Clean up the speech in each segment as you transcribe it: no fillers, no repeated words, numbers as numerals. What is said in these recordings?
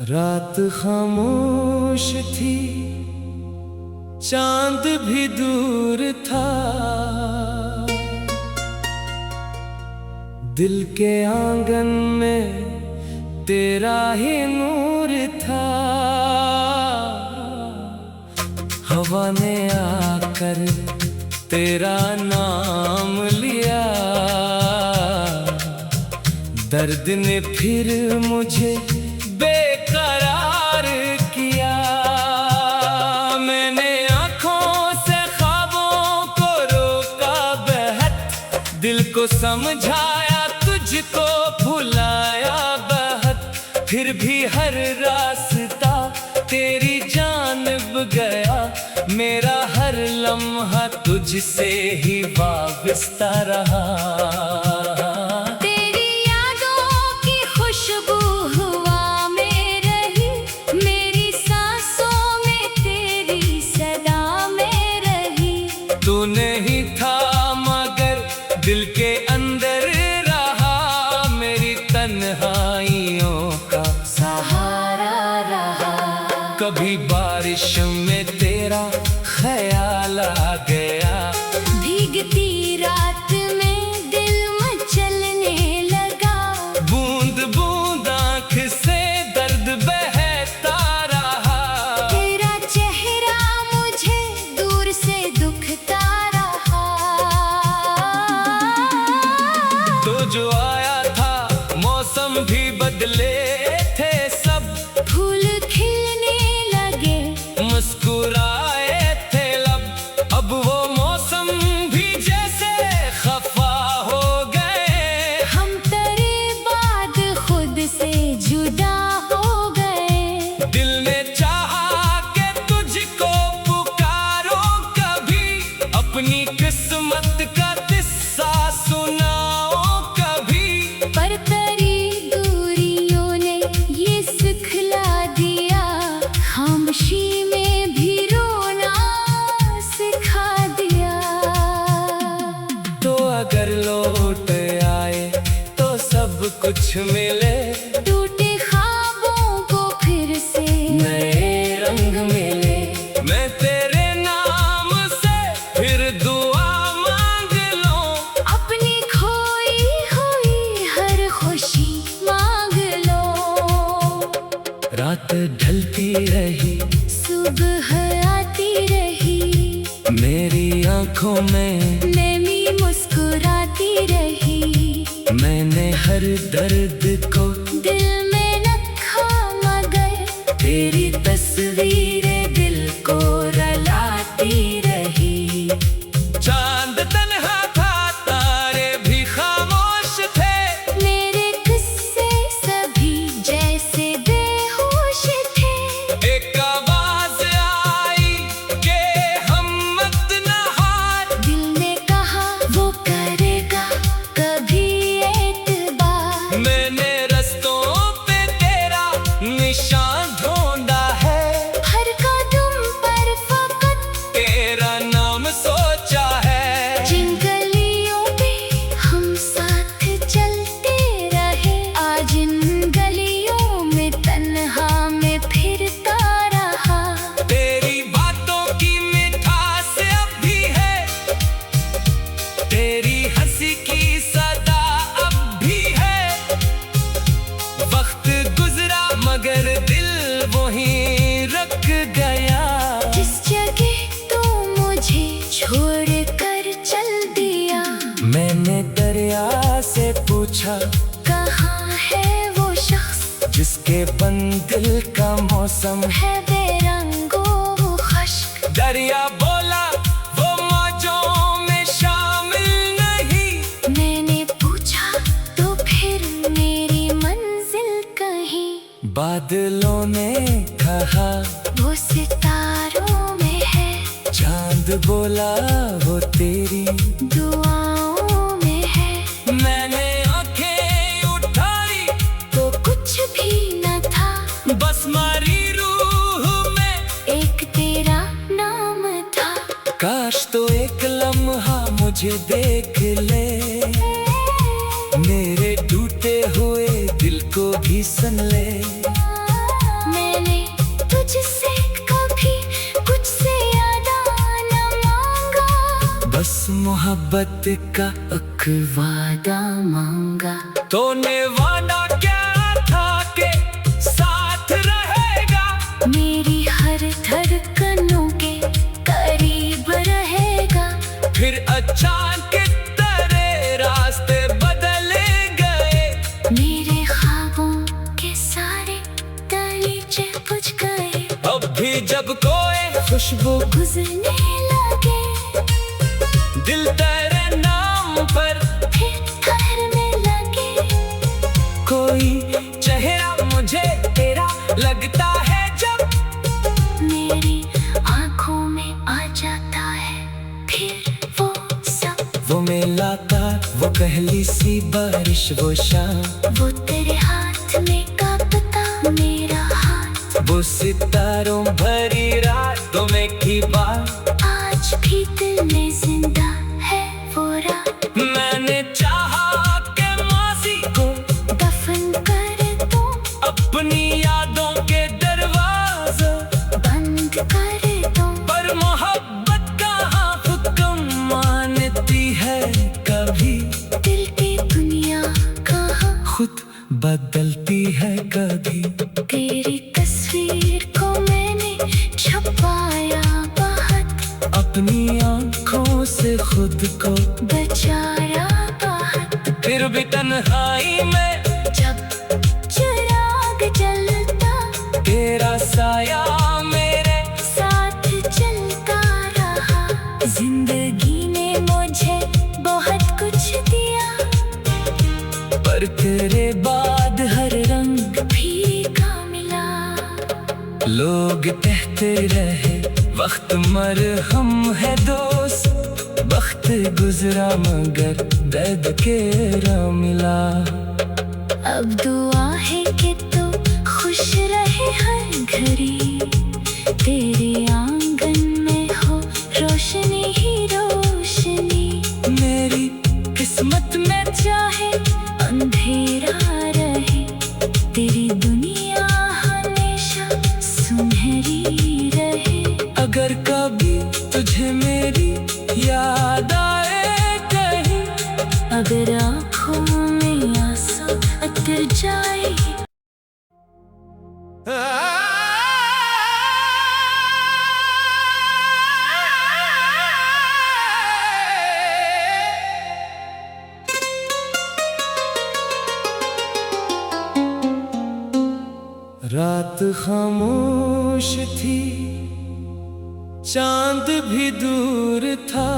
रात खामोश थी, चांद भी दूर था, दिल के आंगन में तेरा ही नूर था। हवा ने आकर तेरा नाम लिया, दर्द ने फिर मुझे बेकरार किया। मैंने आँखों से ख्वाबों को रोका बहत, दिल को समझाया तुझको भुलाया बहत, फिर भी हर रास्ता तेरी जानिब गया। मेरा हर लम्हा तुझसे ही वाबस्ता रहा। तू नहीं था मगर दिल के अंदर रहा, मेरी तन्हाइयों का सहारा रहा। कभी बारिश में तेरा ख्याल आ गया, भीगती रात में दिल मचलने लगा। बूंद बूंद आँख से दर्द बहता रहा, तेरा चेहरा मुझे दूर से दुखता रहा। तो जो आया था मौसम भी बदले थे सब, फूल खिलने लगे मुस्कुराए थे लब। अब वो मौसम भी जैसे खफा हो गए, हम तेरे बाद खुद से जुदा हो गए। दिल ने चाहा कि तुझको पुकारो कभी, अपनी किस्मत का किस्सा सुनाओ कभी। पर तेरी दूरियों ने ये सिखला दिया, खामोशी में भी रोना सिखा दिया। तो अगर लौट आए तो सब कुछ मिले, टूटे ख्वाबों को फिर से नए रंग मिले। मैं तेरे नाम से फिर दुआ मांग लूं, अपनी खोई हुई हर खुशी मांग लो। रात ढलती रही, सुबह आती रही, मेरी आंखों में नमी मुस्कुराती रही। मैंने हर दर्द को दिल में रखा मगर तेरी तस्वीरें दिल को रुलाती रही। चांद तन्हा था, तारे भी खामोश थे, मेरे किस्से सभी जैसे बेहोश थे। एक आवाज आई कि हम मत न हार, दिल ने कहा वो करेगा कभी एतबार। मैंने रस्तों पे तेरा निशान ढूंढा है, हर कदम पर फकत तेरा नाम सोचा है। जिन गलियों पे हम साथ चलते रहे, आज इन गलियों में तन्हा में फिरता रहा। तेरी बातों की मिठास अब भी है, तेरी हंसी की सदा अब भी है। वक्त गुजरा मगर दिल वहीं रख गया। जिस जगह तू मुझे छोड़ कर चल दिया, मैंने दरिया से पूछा कहाँ है वो शख्स, जिसके बन दिल का मौसम है। है बेरंगो वो खश्क। दरिया बोला वो मौजों में शामिल नहीं। मैंने पूछा तो फिर मेरी मंजिल कहीं, बादलों ने कहा वो सितारों में है। चांद बोला वो तेरी दुआओं में है। मैंने आंखें उठाई तो कुछ भी न था, बस मार मुझे देख ले, मेरे टूटे हुए दिल को भी सुन ले। मैंने तुझसे कभी कुछ से ज्यादा न मांगा, बस मोहब्बत का एक वादा मांगा। तूने वादा क्या था के साथ रहेगा, मेरी हर धड़कनों के करीब रहेगा। फिर अचानक तेरे रास्ते बदले गए, मेरे ख्वाबों के सारे दरीचे बुझ गए। अब भी जब कोई खुशबू गुजरने लगे, दिल तेरे नाम पर फिर ठहरने लगे। कोई चेहरा मुझे तेरा लगता है, जब मेरी आंखों में आ जाता है फिर वो सब। वो मेला का वो पहली सी बारिश, वो शाम, वो तेरे हाथ में कांपता मेरा हाथ। वो सितारों भरी रातों में की बात, आज भी दिल में जिंदा है वो रात। मैंने चाहा के माजी को दफन कर दो, अपनी यादों के दरवाजे बंद कर दो। पर मोहब्बत कहाँ हुक्म मानती है कभी, दिल की दुनिया कहाँ खुद बदलती है कभी। तेरी तस्वीर को मैंने छुपाया बहुत, अपनी आंखों से खुद को बचाया बहुत। फिर भी तन्हाई में जब चिराग जलता, तेरा साया मेरे साथ चलता रहा। जिंदगी ने मुझे बहुत कुछ दिया, पर तेरे बाद हर रंग फीका मिला। लोग कहते रहे वक्त मरहम है दोस्त, वक्त गुजरा मगर दर्द केरा मिला। अब दुआ है कि तू खुश रहे हर घड़ी, तेरे आंगन में हो रोशनी ही रोशनी। मेरी किस्मत में चाहे अंधेरा रहे, तेरी दुनिया हमेशा सुनहरी रहे। अगर कभी तुझे मेरी याद आए कहीं, अगर आँखों में आंसू अतर जाए, रात खामोश थी, चांद भी दूर था,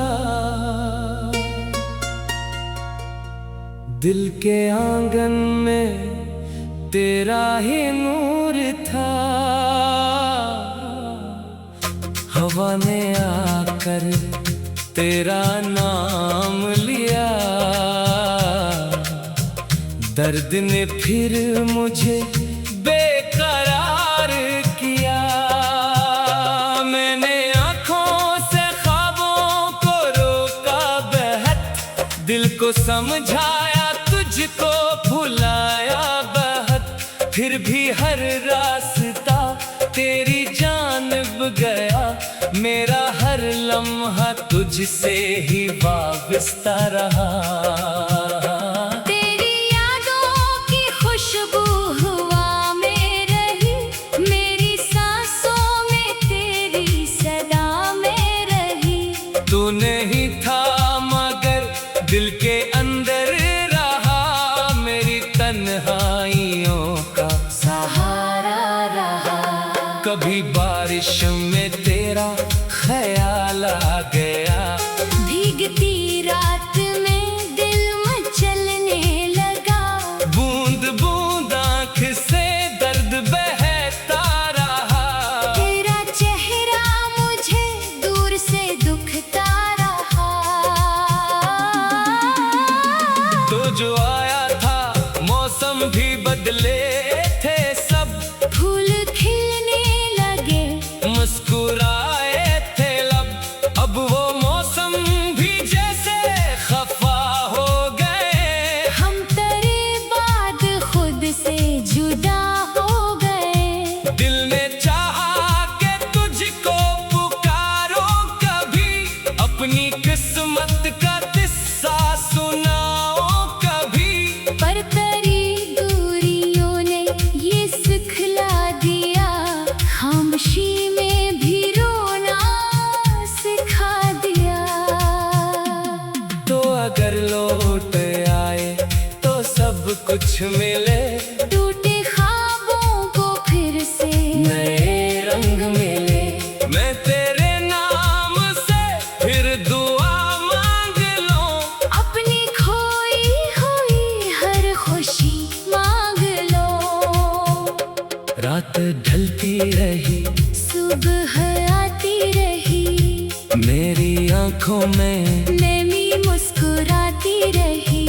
दिल के आंगन में तेरा ही नूर था। हवा ने आकर तेरा नाम लिया, दर्द ने फिर मुझे बेकरार किया। मैंने आंखों से ख्वाबों को रोका बहत, दिल को समझाया तुझको भुलाया बहुत। फिर भी हर रास्ता तेरी जानिब गया, मेरा हर लम्हा तुझसे ही वाबस्ता रहा। तेरी यादों की खुशबू हवा में रही, मेरी सांसों में तेरी सदा में रही। तू नहीं था मगर दिल के अंदर रहा, मेरी तन्हाइयों का सहारा रहा। कभी बारिश में तेरा ख्याल आ गया, भीगती रात में दिल मचल कुछ मिले, टूटे ख्वाबों को फिर से नए रंग मिले। मैं तेरे नाम से फिर दुआ मांग लूं, अपनी खोई हुई हर खुशी मांग लो। रात ढलती रही, सुबह आती रही, मेरी आंखों में नैनी मुस्कुराती रही।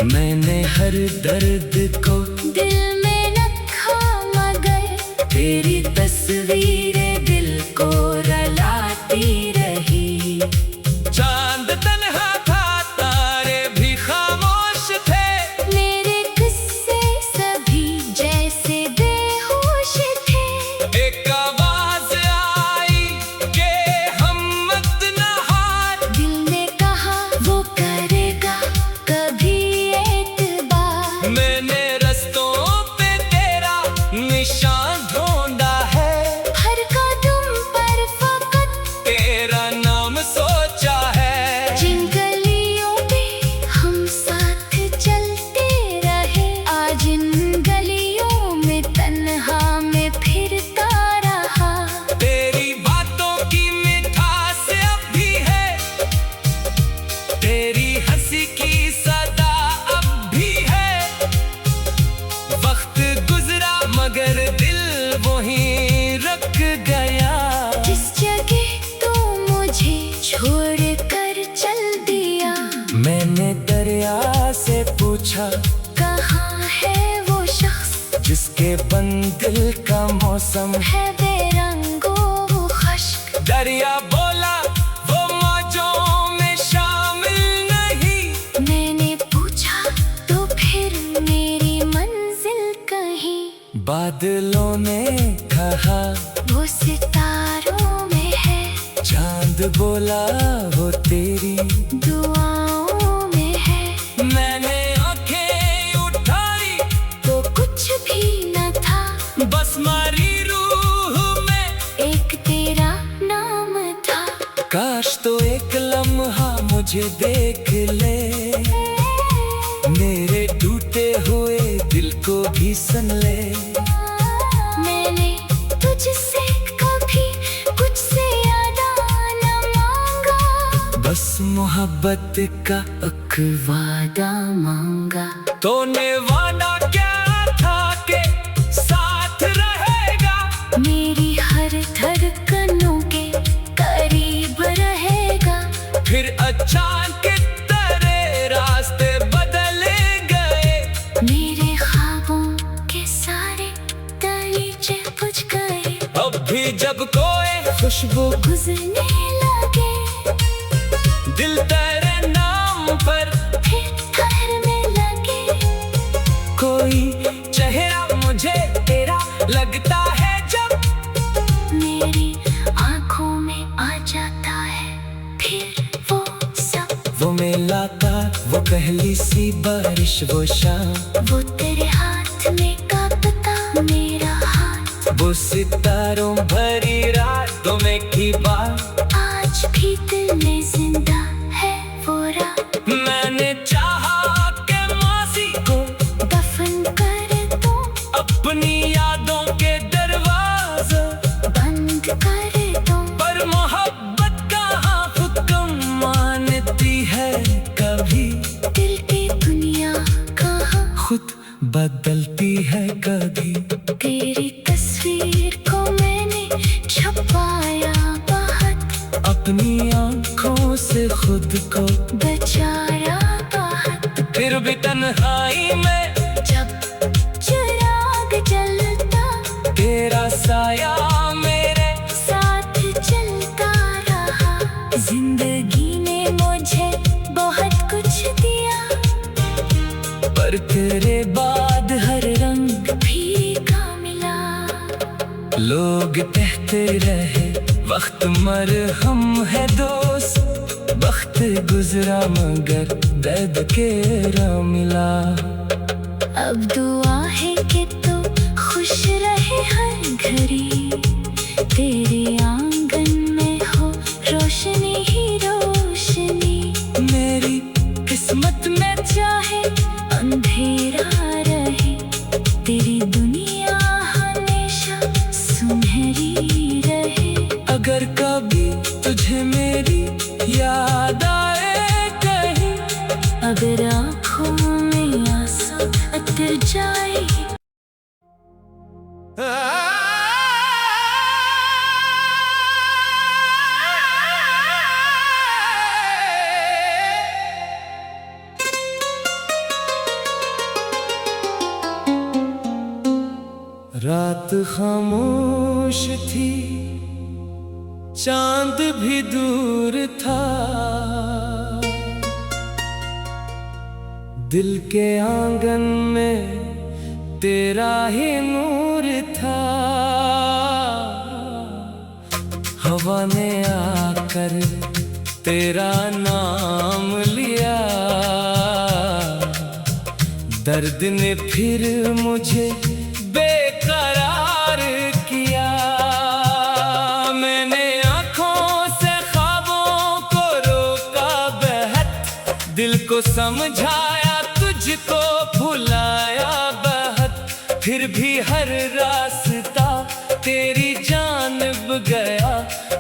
मैंने हर दर्द को दिल में रखा मगर तेरी तस्वीरें दिल को रुलाती रही। चांद तन्हा था, तारे भी खामोश थे, मेरे किस्से सभी जैसे बेहोश थे। एक आवाज आई कि हम मत न हार। दिल ने कहा वो करेगा कभी एतबार। मैंने रस्तों पे तेरा निशान ढूंढा है, हर कदम पर फकत तेरा नाम सोचा है। जिन गलियों पे हम साथ चलते रहे, आज इन गलियों में तन्हा मैं फिरता रहा। तेरी बातों की मिठास अब भी है, तेरी हंसी की सदा अब भी है। वक्त गुजरा मगर दिल वहीं रख गया। जिस जगह तू मुझे छोड़ कर चल दिया, मैंने दरिया से पूछा, कहाँ है वो शख्स जिसके बंद दिल का मौसम है। है बेरंगो खश्क। दरिया बोला, वो मौजों में शामिल नहीं। मैंने पूछा तो फिर मेरी मंजिल कहीं। बादलों ने कहा, वो सितारों में है, चांद बोला, वो तेरी दुआओं में है। मैंने आंखें उठाई तो कुछ भी न था, बस मारी रूह में एक तेरा नाम था। काश तो एक लम्हा मुझे देख ले, मेरे टूटे हुए दिल को भी सुन ले। मैंने तुझसे कभी कुछ से ज्यादा न मांगा, बस मोहब्बत का एक वादा मांगा। तूने वादा क्या था कि साथ रहेगा, मेरी हर धड़कनों के करीब रहेगा। फिर अचानक तेरे रास्ते बदले गए। मेरे ख्वाबों के सारे दरीचे बुझ गए। अब भी जब कोई खुशबू गुजरने लगे, दिल तेरे नाम पर फिर ठहरने लगे। कोई चेहरा मुझे तेरा लगता है, जब मेरी आंखों में आ जाता है फिर वो सब। वो मेला था, वो पहली सी बारिश, वो शाम, वो तेरे हाथ में कांपता मेरा हाथ। वो सितारों भरी रातों में की बात। आज भी दिल में जिंदा है वो रात। मैंने चाहा कि मासी को दफन कर दो, अपनी यादों के दरवाजे बंद कर दो। पर मोहब्बत कहाँ हुक्म मानती है कभी। दिल की दुनिया कहाँ, खुद बदलती है कभी। तेरी तस्वीर को मैंने छुपाया बहुत, अपनी आंखों से खुद को बचाया बहुत। फिर भी तन्हाई में जब चिराग जलता, तेरा साया मेरे साथ चलता रहा। जिंदगी ने मुझे बहुत कुछ दिया, पर तेरे बाद हर रंग फीका मिला। लोग कहते रहे वक्त मरहम है दोस्त, वक्त गुजरा मगर दर्द के मिला। अब दुआ है कि तू खुश रहे हर घड़ी, तेरे आंगन में हो रोशनी ही रोशनी। मेरी किस्मत में चाहे अंधेरा रहे, अगर कभी तुझे मेरी याद आए कहीं, अगर आँखों में आंसू अतर जाए, रात खामोश थी, चांद भी दूर था, दिल के आंगन में तेरा ही नूर था। हवा ने आकर तेरा नाम लिया, दर्द ने फिर मुझे बेकरार किया। मैंने आँखों से ख्वाबों को रोका बहत, दिल को समझाया तुझको भुलाया बहत, फिर भी हर रास्ता तेरी जानिब गया,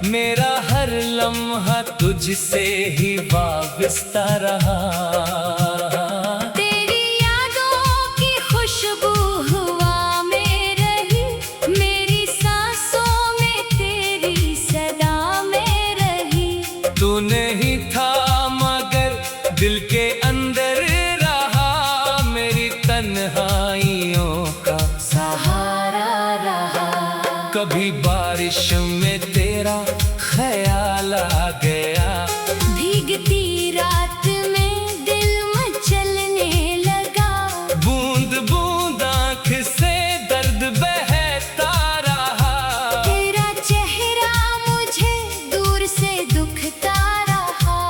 मेरा हर लम्हा तुझसे ही वाबस्ता रहा। तू नहीं था मगर दिल के अंदर रहा, मेरी तन्हाइयों का सहारा रहा। कभी बारिश में तेरा ख्याल आ गया, भीगती रात में दिल मचलने लगा, बूंद बूंद आँख से दर्द बहता रहा, तेरा चेहरा मुझे दूर से दुखता रहा।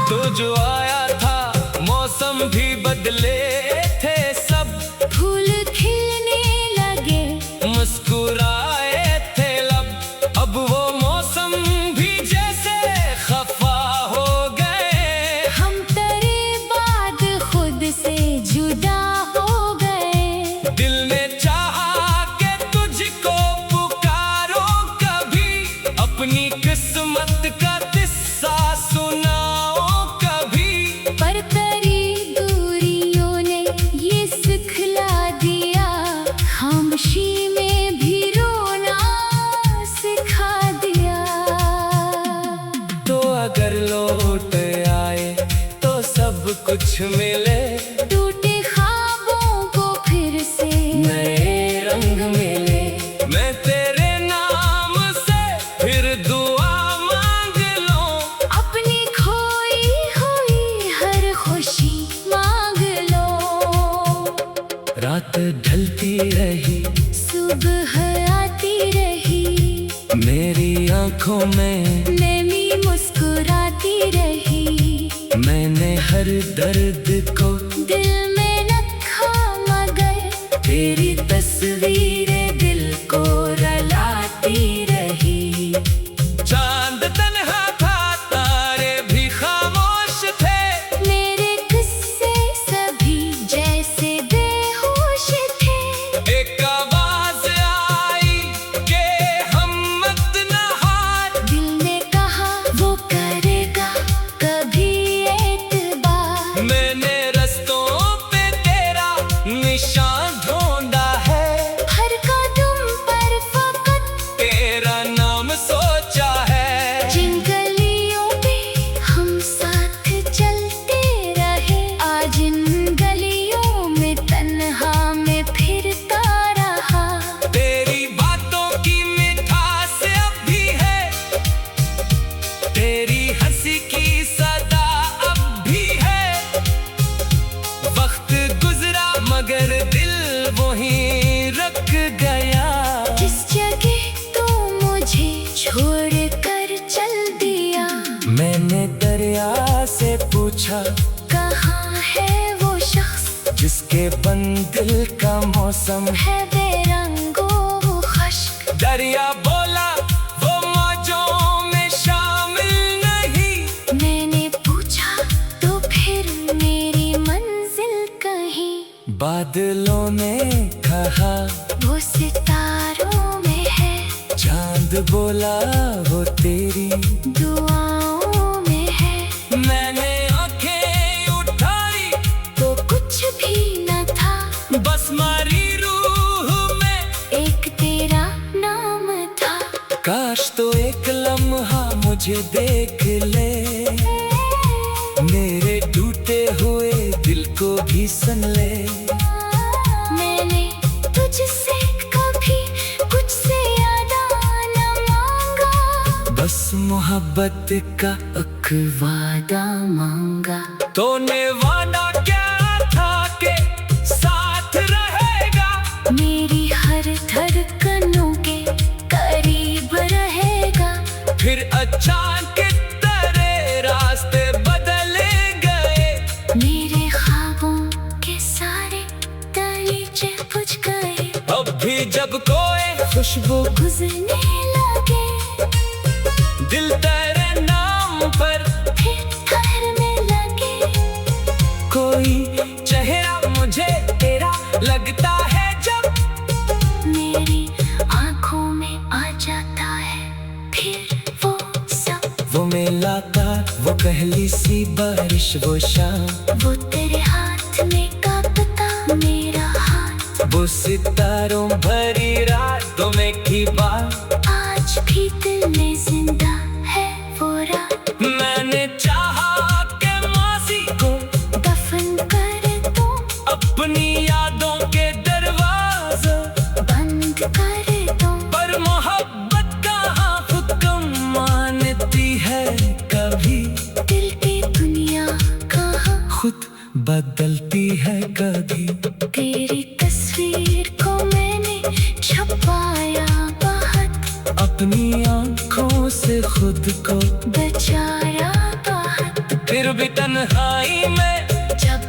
तो जो आया था मौसम भी बदले थे सब, फूल खिलने लगे, मुस्कुराए थे लब, अब वो मौसम भी जैसे खफा हो गए, हम तेरे बाद खुद से जुदा हो गए। दिल ने चाहा कि तुझको पुकारो कभी, अपनी किस्मत का किस्सा सुनाओ कभी, पर तेरी दूरियों ने ये सिखला दिया, खामोशी में भी रोना सिखा दिया। तो अगर लौट आए तो सब कुछ मिले, टूटे ख्वाबों को फिर से नए रंग मिले, मैं तेरे नाम से फिर दुआ मांग लूं, अपनी खोई हुई हर खुशी मांग लो। रात ढलती रही, सुबह आती रही, मेरी आंखों में नमी मुस्कुराती रही, मैंने हर दर्द को दिल में रखा मगर तेरी तस्वीरें दिल को रलाती रही। चांद तन्हा था, तारे भी खामोश थे, मेरे किस्से सभी जैसे बेहोश थे। एक आवाज आई कि हम मत न हार, दिल ने कहा वो करेगा कभी एतबार, मैंने रस्तों पे तेरा निशान ढूंढा है, हर कदम पर फकत तेरा नाम सोचा है। जिन गलियों पे हम साथ चलते रहे, आज इन गलियों में तन्हा में फिरता रहा। तेरी बातों की मिठास अब भी है, तेरी हंसी की सदा अब भी है, वक्त गुजरा मगर दिल वहीं रख गया, जिस जगह तू मुझे छोड़ कर चल दिया, मैंने दरिया से पूछा कहाँ है वो शख्स, जिसके बन दिल का मौसम है। है बेरंगो वो खश्क, दरिया बोला वो मौजों में शामिल नहीं, मैंने पूछा तो फिर मेरी मंजिल कहीं, बादलों ने कहा वो सितारों में है। चांद बोला वो तेरी दुआओं में है। मैंने आंखें उठाई तो कुछ भी न था, बस मारी रूह में एक तेरा नाम था। काश तो एक लम्हा मुझे देख ले, मेरे टूटे हुए दिल को भी सुन ले। मैंने तुझसे कभी कुछ से ज्यादा न मांगा, बस मोहब्बत का एक वादा मांगा। तूने वादा क्या था के साथ रहेगा, मेरी हर धड़कनों के करीब रहेगा। फिर अचानक तेरे रास्ते बदले गए। मेरे ख्वाबों के सारे दरीचे बुझ गए। अब भी जब कोई खुशबू गुजरने लगे, दिल तेरे नाम पर फिर ठहरने लगे। कोई चेहरा मुझे तेरा लगता है, जब मेरी आंखों में आ जाता है फिर वो सब। वो मेला था, वो पहली सी बारिश, वो शाम, वो तेरे हाथ में कांपता मेरा हाथ। वो सितारों भरी रातों में की बात, आज भी दिल में जिंदा है वो रात। मैंने चाहा के माजी को दफन कर दो, अपनी यादों के दरवाजे बंद कर दो। पर मोहब्बत कहाँ हुक्म मानती है कभी, दिल की दुनिया कहाँ खुद बदलती है कभी। तेरी तस्वीर को मैंने छुपाया बहुत, अपनी आंखों से खुद को बचाया बहुत। फिर भी तन्हाई में जब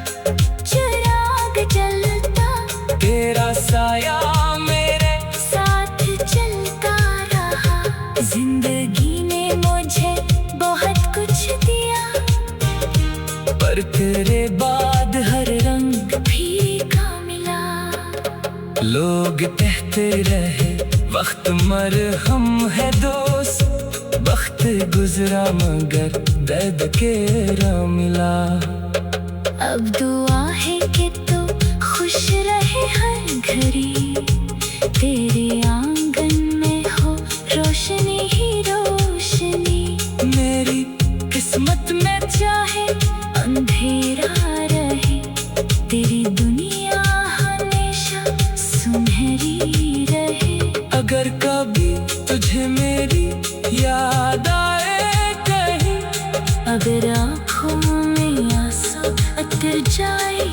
चिराग जलता, तेरा साया मेरे साथ चलता रहा। जिंदगी ने मुझे बहुत कुछ दिया, पर तेरे बाद हर रंग फीका मिला। लोग कहते रहे वक्त मरहम है दोस्त, वक्त गुजरा मगर दर्द के मिला। अब दुआ है कि तू खुश रहे हर घड़ी, तेरे आंगन में हो रोशनी ही रोशनी। मेरी किस्मत में चाहे अंधेरा रहे, तेरी दुनिया हमेशा सुनहरी रहे। अगर कभी तुझे मेरी याद आए कहीं, अगर आँखों में आंसू उतर जाए,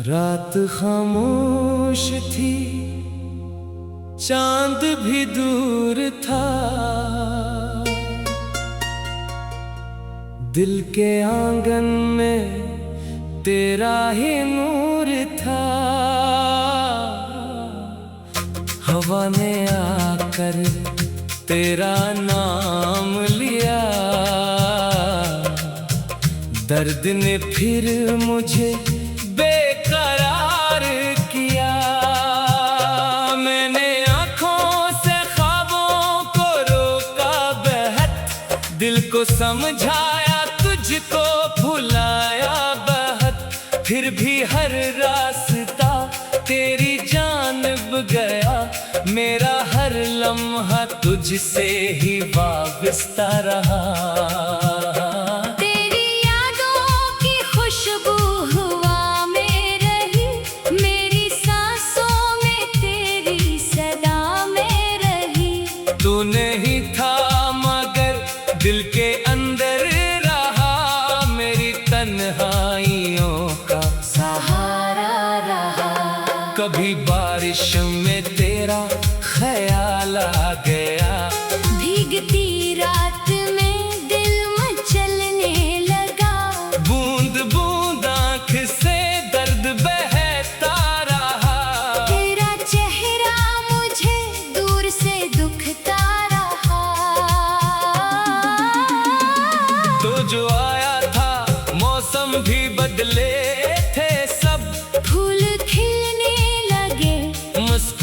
रात खामोश थी, चांद भी दूर था, दिल के आंगन में तेरा ही नूर था। हवा ने आकर तेरा नाम लिया, दर्द ने फिर मुझे बेकरार किया। मैंने आँखों से ख्वाबों को रोका बहत, दिल को समझाया तुझको भुलाया बहत। फिर भी हर रास्ता तेरी जानिब गया, मेरा हर लम्हा तुझसे ही वाबस्ता रहा। तेरी यादों की खुशबू हवा में रही, मेरी सांसों में तेरी सदा में रही। तू नहीं था मगर दिल के अंदर रहा, मेरी तन्हाइयों का सहारा रहा। कभी बारिश में तेरा ख्याल आ गया, भीगती रात में दिल मचलने लगा। बूंद बूंद आँख से दर्द बहता रहा। तेरा चेहरा मुझे दूर से मुस्कुराते